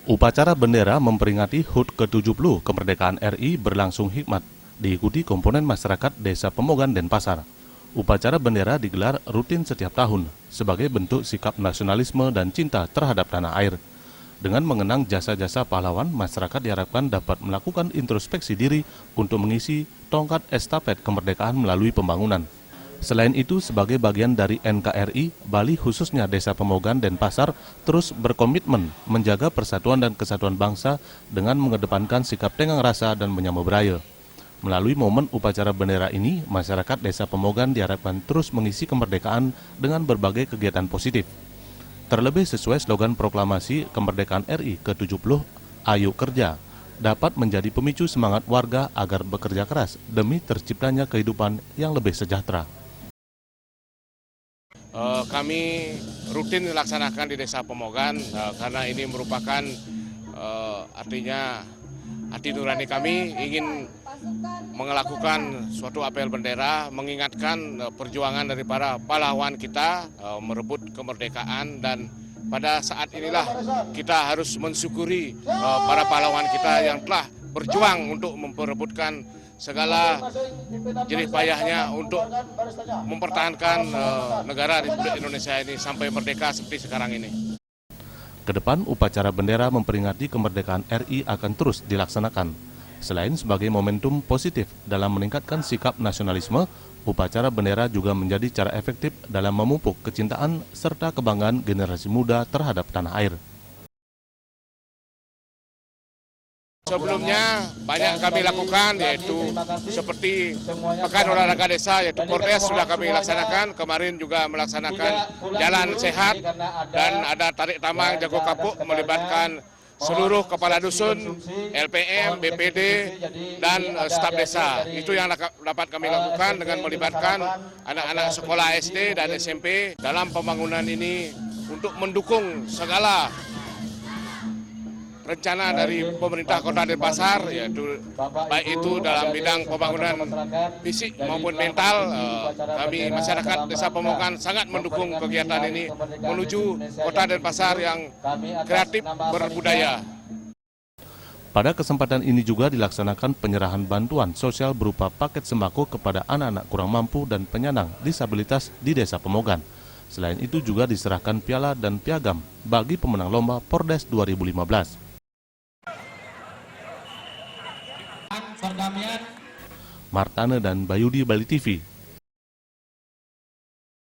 Upacara bendera memperingati HUT ke-70 kemerdekaan RI berlangsung hikmat, diikuti komponen masyarakat Desa Pemogan Denpasar. Upacara bendera digelar rutin setiap tahun sebagai bentuk sikap nasionalisme dan cinta terhadap tanah air. Dengan mengenang jasa-jasa pahlawan, masyarakat diharapkan dapat melakukan introspeksi diri untuk mengisi tongkat estafet kemerdekaan melalui pembangunan. Selain itu, sebagai bagian dari NKRI, Bali khususnya Desa Pemogan Denpasar terus berkomitmen menjaga persatuan dan kesatuan bangsa dengan mengedepankan sikap tenggang rasa dan menyambut budaya. Melalui momen upacara bendera ini, masyarakat Desa Pemogan diharapkan terus mengisi kemerdekaan dengan berbagai kegiatan positif. Terlebih sesuai slogan proklamasi kemerdekaan RI ke-70, Ayo Kerja, dapat menjadi pemicu semangat warga agar bekerja keras demi terciptanya kehidupan yang lebih sejahtera. Kami rutin dilaksanakan di Desa Pemogan karena ini merupakan artinya hati nurani kami ingin melakukan suatu apel bendera, mengingatkan perjuangan dari para pahlawan kita merebut kemerdekaan, dan pada saat inilah kita harus mensyukuri para pahlawan kita yang telah berjuang untuk memperebutkan segala jerih payahnya untuk mempertahankan negara Republik Indonesia ini sampai merdeka seperti sekarang ini. Kedepan, upacara bendera memperingati kemerdekaan RI akan terus dilaksanakan. Selain sebagai momentum positif dalam meningkatkan sikap nasionalisme, upacara bendera juga menjadi cara efektif dalam memupuk kecintaan serta kebanggaan generasi muda terhadap tanah air. Sebelumnya banyak kami lakukan, yaitu seperti Pekan Olahraga Desa, yaitu Pordes sudah kami laksanakan. Kemarin juga melaksanakan Jalan Sehat, dan ada Tarik Tambang Jago Kapuk melibatkan seluruh kepala dusun, LPM, BPD, dan staf desa. Itu yang dapat kami lakukan dengan melibatkan anak-anak sekolah SD dan SMP dalam pembangunan ini untuk mendukung segala rencana dari pemerintah Kota Denpasar, yaitu baik itu dalam bidang pembangunan fisik maupun mental. Kami masyarakat Desa Pemogan sangat mendukung kegiatan ini menuju Kota Denpasar yang kreatif berbudaya. Pada kesempatan ini juga dilaksanakan penyerahan bantuan sosial berupa paket sembako kepada anak-anak kurang mampu dan penyandang disabilitas di Desa Pemogan. Selain itu juga diserahkan piala dan piagam bagi pemenang lomba Pordes 2015. Martane dan Bayudi, Bali TV.